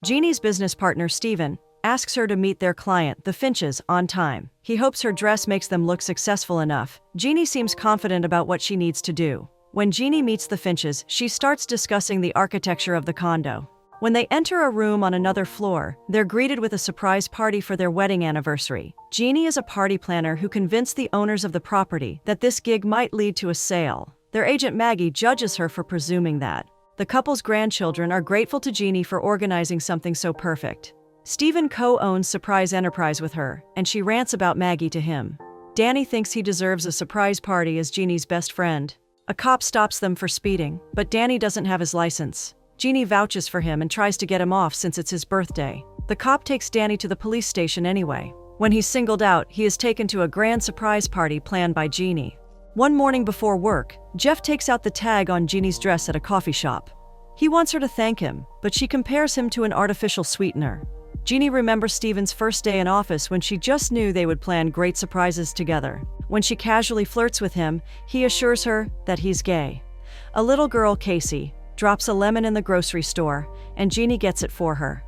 Jeannie's business partner, Steven, asks her to meet their client, the Finches, on time. He hopes her dress makes them look successful enough. Jeannie seems confident about what she needs to do. When Jeannie meets the Finches, she starts discussing the architecture of the condo. When they enter a room on another floor, they're greeted with a surprise party for their wedding anniversary. Jeannie is a party planner who convinced the owners of the property that this gig might lead to a sale. Their agent Maggie judges her for presuming that. The couple's grandchildren are grateful to Jeannie for organizing something so perfect. Steven co-owns Surprise Enterprise with her, and she rants about Maggie to him. Danny thinks he deserves a surprise party as Jeannie's best friend. A cop stops them for speeding, but Danny doesn't have his license. Jeannie vouches for him and tries to get him off since it's his birthday. The cop takes Danny to the police station anyway. When he's singled out, he is taken to a grand surprise party planned by Jeannie. One morning before work, Jeff takes out the tag on Jeannie's dress at a coffee shop. He wants her to thank him, but she compares him to an artificial sweetener. Jeannie remembers Steven's first day in office when she just knew they would plan great surprises together. When she casually flirts with him, he assures her that he's gay. A little girl, Casey, drops a lemon in the grocery store, and Jeannie gets it for her.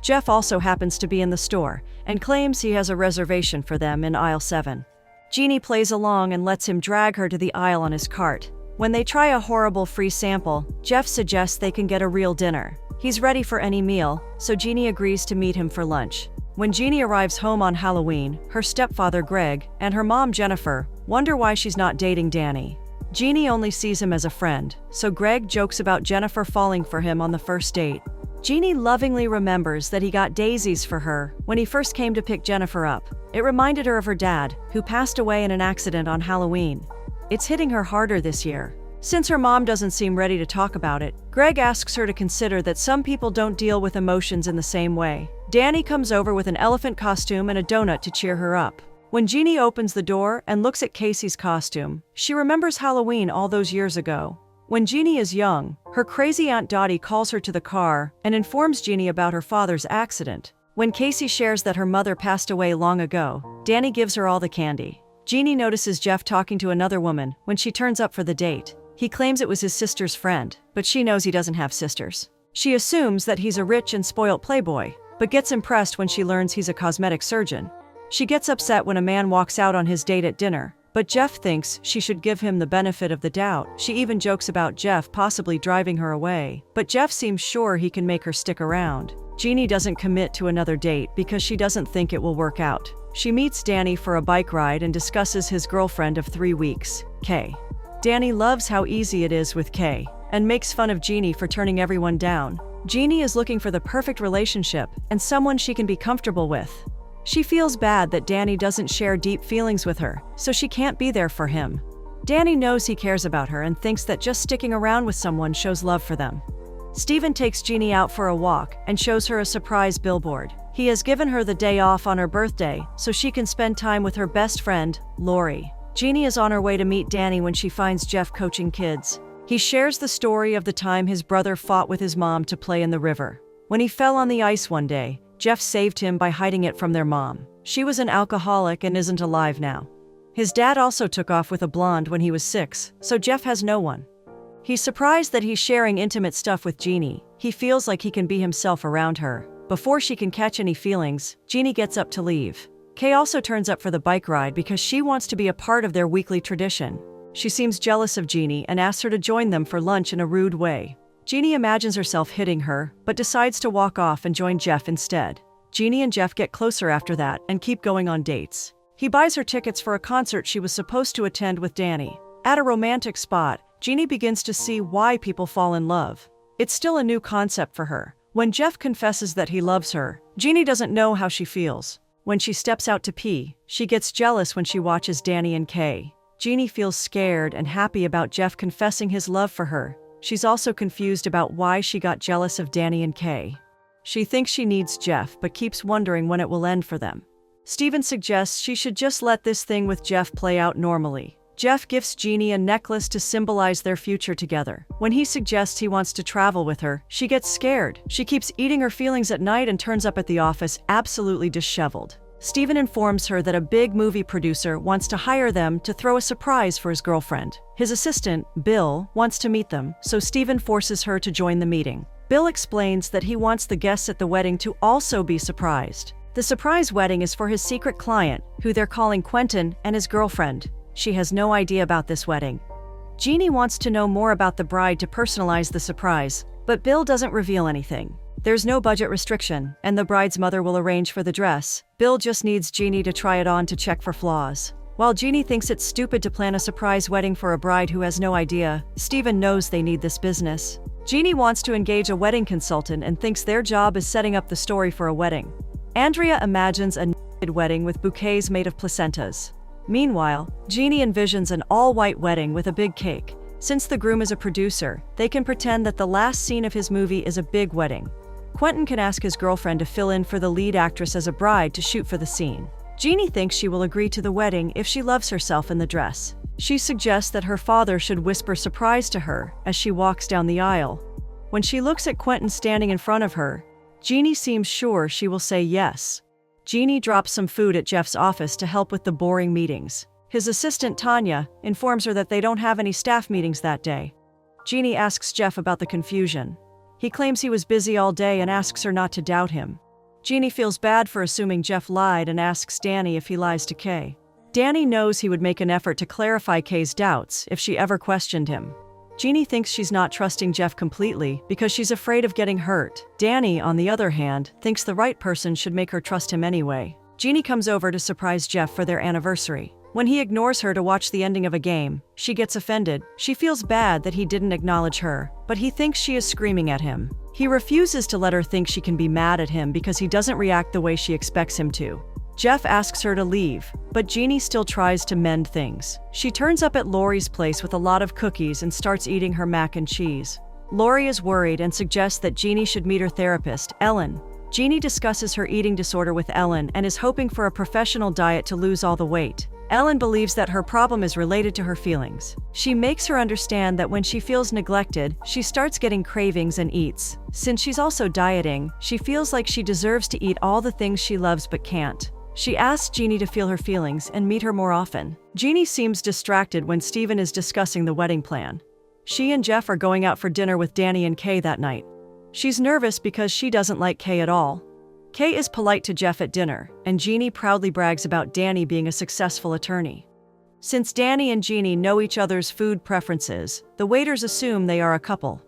Jeff also happens to be in the store and claims he has a reservation for them in aisle 7. Jeannie plays along and lets him drag her to the aisle on his cart. When they try a horrible free sample, Jeff suggests they can get a real dinner. He's ready for any meal, so Jeannie agrees to meet him for lunch. When Jeannie arrives home on Halloween, her stepfather Greg and her mom Jennifer wonder why she's not dating Danny. Jeannie only sees him as a friend, so Greg jokes about Jennifer falling for him on the first date. Jeannie lovingly remembers that he got daisies for her when he first came to pick Jennifer up. It reminded her of her dad, who passed away in an accident on Halloween. It's hitting her harder this year. Since her mom doesn't seem ready to talk about it, Greg asks her to consider that some people don't deal with emotions in the same way. Danny comes over with an elephant costume and a donut to cheer her up. When Jeannie opens the door and looks at Casey's costume, she remembers Halloween all those years ago. When Jeannie is young, her crazy Aunt Dottie calls her to the car and informs Jeannie about her father's accident. When Casey shares that her mother passed away long ago, Danny gives her all the candy. Jeannie notices Jeff talking to another woman when she turns up for the date. He claims it was his sister's friend, but she knows he doesn't have sisters. She assumes that he's a rich and spoilt playboy, but gets impressed when she learns he's a cosmetic surgeon. She gets upset when a man walks out on his date at dinner, but Jeff thinks she should give him the benefit of the doubt. She even jokes about Jeff possibly driving her away, but Jeff seems sure he can make her stick around. Jeannie doesn't commit to another date because she doesn't think it will work out. She meets Danny for a bike ride and discusses his girlfriend of 3 weeks, Kay. Danny loves how easy it is with Kay and makes fun of Jeannie for turning everyone down. Jeannie is looking for the perfect relationship and someone she can be comfortable with. She feels bad that Danny doesn't share deep feelings with her, so she can't be there for him. Danny knows he cares about her and thinks that just sticking around with someone shows love for them. Steven takes Jeannie out for a walk and shows her a surprise billboard. He has given her the day off on her birthday so she can spend time with her best friend, Lori. Jeannie is on her way to meet Danny when she finds Jeff coaching kids. He shares the story of the time his brother fought with his mom to play in the river. When he fell on the ice one day, Jeff saved him by hiding it from their mom. She was an alcoholic and isn't alive now. His dad also took off with a blonde when he was 6, so Jeff has no one. He's surprised that he's sharing intimate stuff with Jeannie. He feels like he can be himself around her. Before she can catch any feelings, Jeannie gets up to leave. Kay also turns up for the bike ride because she wants to be a part of their weekly tradition. She seems jealous of Jeannie and asks her to join them for lunch in a rude way. Jeannie imagines herself hitting her, but decides to walk off and join Jeff instead. Jeannie and Jeff get closer after that and keep going on dates. He buys her tickets for a concert she was supposed to attend with Danny. At a romantic spot, Jeannie begins to see why people fall in love. It's still a new concept for her. When Jeff confesses that he loves her, Jeannie doesn't know how she feels. When she steps out to pee, she gets jealous when she watches Danny and Kay. Jeannie feels scared and happy about Jeff confessing his love for her. She's also confused about why she got jealous of Danny and Kay. She thinks she needs Jeff but keeps wondering when it will end for them. Steven suggests she should just let this thing with Jeff play out normally. Jeff gifts Jeannie a necklace to symbolize their future together. When he suggests he wants to travel with her, she gets scared. She keeps eating her feelings at night and turns up at the office absolutely disheveled. Steven informs her that a big movie producer wants to hire them to throw a surprise for his girlfriend. His assistant, Bill, wants to meet them, so Steven forces her to join the meeting. Bill explains that he wants the guests at the wedding to also be surprised. The surprise wedding is for his secret client, who they're calling Quentin, and his girlfriend. She has no idea about this wedding. Jeannie wants to know more about the bride to personalize the surprise, but Bill doesn't reveal anything. There's no budget restriction, and the bride's mother will arrange for the dress. Bill just needs Jeannie to try it on to check for flaws. While Jeannie thinks it's stupid to plan a surprise wedding for a bride who has no idea, Steven knows they need this business. Jeannie wants to engage a wedding consultant and thinks their job is setting up the story for a wedding. Andrea imagines a naked wedding with bouquets made of placentas. Meanwhile, Jeannie envisions an all-white wedding with a big cake. Since the groom is a producer, they can pretend that the last scene of his movie is a big wedding. Quentin can ask his girlfriend to fill in for the lead actress as a bride to shoot for the scene. Jeannie thinks she will agree to the wedding if she loves herself in the dress. She suggests that her father should whisper surprise to her as she walks down the aisle. When she looks at Quentin standing in front of her, Jeannie seems sure she will say yes. Jeannie drops some food at Jeff's office to help with the boring meetings. His assistant Tanya informs her that they don't have any staff meetings that day. Jeannie asks Jeff about the confusion. He claims he was busy all day and asks her not to doubt him. Jeannie feels bad for assuming Jeff lied and asks Danny if he lies to Kay. Danny knows he would make an effort to clarify Kay's doubts if she ever questioned him. Jeannie thinks she's not trusting Jeff completely because she's afraid of getting hurt. Danny, on the other hand, thinks the right person should make her trust him anyway. Jeannie comes over to surprise Jeff for their anniversary. When he ignores her to watch the ending of a game, she gets offended. She feels bad that he didn't acknowledge her, but he thinks she is screaming at him. He refuses to let her think she can be mad at him because he doesn't react the way she expects him to. Jeff asks her to leave, but Jeannie still tries to mend things. She turns up at Lori's place with a lot of cookies and starts eating her mac and cheese. Lori is worried and suggests that Jeannie should meet her therapist, Ellen. Jeannie discusses her eating disorder with Ellen and is hoping for a professional diet to lose all the weight. Ellen believes that her problem is related to her feelings. She makes her understand that when she feels neglected, she starts getting cravings and eats. Since she's also dieting, she feels like she deserves to eat all the things she loves but can't. She asks Jeannie to feel her feelings and meet her more often. Jeannie seems distracted when Steven is discussing the wedding plan. She and Jeff are going out for dinner with Danny and Kay that night. She's nervous because she doesn't like Kay at all. Kay is polite to Jeff at dinner, and Jeannie proudly brags about Danny being a successful attorney. Since Danny and Jeannie know each other's food preferences, the waiters assume they are a couple.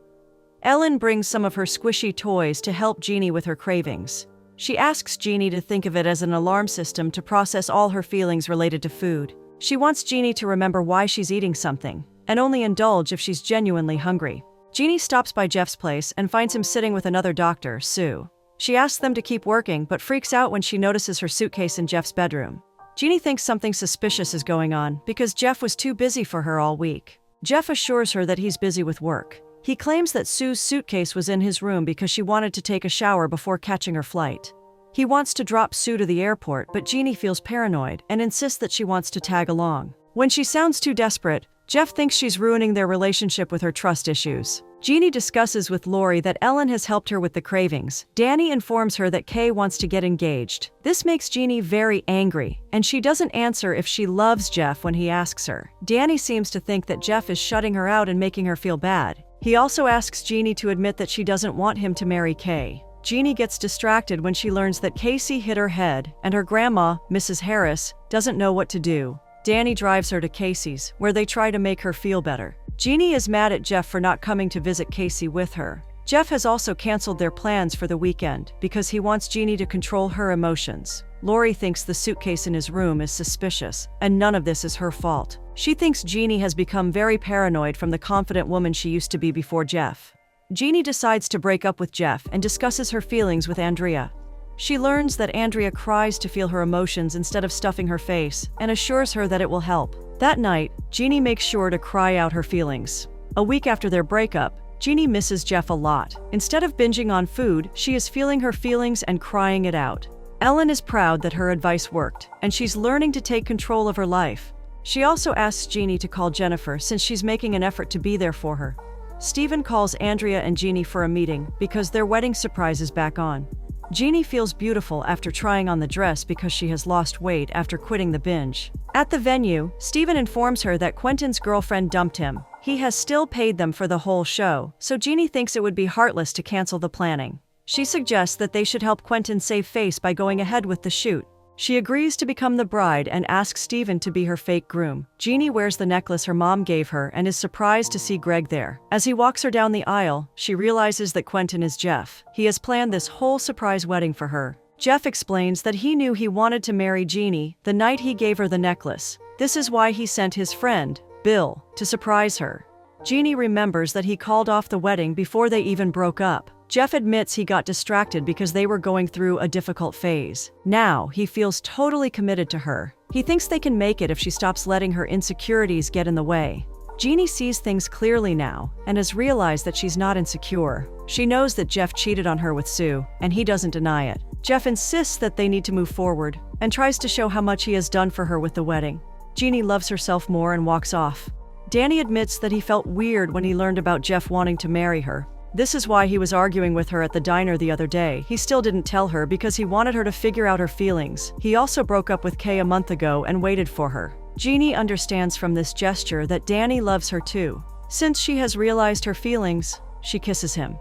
Ellen brings some of her squishy toys to help Jeannie with her cravings. She asks Jeannie to think of it as an alarm system to process all her feelings related to food. She wants Jeannie to remember why she's eating something, and only indulge if she's genuinely hungry. Jeannie stops by Jeff's place and finds him sitting with another doctor, Sue. She asks them to keep working but freaks out when she notices her suitcase in Jeff's bedroom. Jeannie thinks something suspicious is going on because Jeff was too busy for her all week. Jeff assures her that he's busy with work. He claims that Sue's suitcase was in his room because she wanted to take a shower before catching her flight. He wants to drop Sue to the airport, but Jeannie feels paranoid and insists that she wants to tag along. When she sounds too desperate, Jeff thinks she's ruining their relationship with her trust issues. Jeannie discusses with Lori that Ellen has helped her with the cravings. Danny informs her that Kay wants to get engaged. This makes Jeannie very angry, and she doesn't answer if she loves Jeff when he asks her. Danny seems to think that Jeff is shutting her out and making her feel bad. He also asks Jeannie to admit that she doesn't want him to marry Kay. Jeannie gets distracted when she learns that Casey hit her head, and her grandma, Mrs. Harris, doesn't know what to do. Danny drives her to Casey's, where they try to make her feel better. Jeannie is mad at Jeff for not coming to visit Casey with her. Jeff has also canceled their plans for the weekend because he wants Jeannie to control her emotions. Lori thinks the suitcase in his room is suspicious, and none of this is her fault. She thinks Jeannie has become very paranoid from the confident woman she used to be before Jeff. Jeannie decides to break up with Jeff and discusses her feelings with Andrea. She learns that Andrea cries to feel her emotions instead of stuffing her face and assures her that it will help. That night, Jeannie makes sure to cry out her feelings. A week after their breakup, Jeannie misses Jeff a lot. Instead of binging on food, she is feeling her feelings and crying it out. Ellen is proud that her advice worked, and she's learning to take control of her life. She also asks Jeannie to call Jennifer since she's making an effort to be there for her. Steven calls Andrea and Jeannie for a meeting because their wedding surprise is back on. Jeannie feels beautiful after trying on the dress because she has lost weight after quitting the binge. At the venue, Steven informs her that Quentin's girlfriend dumped him. He has still paid them for the whole show, so Jeannie thinks it would be heartless to cancel the planning. She suggests that they should help Quentin save face by going ahead with the shoot. She agrees to become the bride and asks Steven to be her fake groom. Jeannie wears the necklace her mom gave her and is surprised to see Greg there. As he walks her down the aisle, she realizes that Quentin is Jeff. He has planned this whole surprise wedding for her. Jeff explains that he knew he wanted to marry Jeannie the night he gave her the necklace. This is why he sent his friend, Bill, to surprise her. Jeannie remembers that he called off the wedding before they even broke up. Jeff admits he got distracted because they were going through a difficult phase. Now, he feels totally committed to her. He thinks they can make it if she stops letting her insecurities get in the way. Jeannie sees things clearly now and has realized that she's not insecure. She knows that Jeff cheated on her with Sue, and he doesn't deny it. Jeff insists that they need to move forward and tries to show how much he has done for her with the wedding. Jeannie loves herself more and walks off. Danny admits that he felt weird when he learned about Jeff wanting to marry her. This is why he was arguing with her at the diner the other day. He still didn't tell her because he wanted her to figure out her feelings. He also broke up with Kay a month ago and waited for her. Jeannie understands from this gesture that Danny loves her too. Since she has realized her feelings, she kisses him.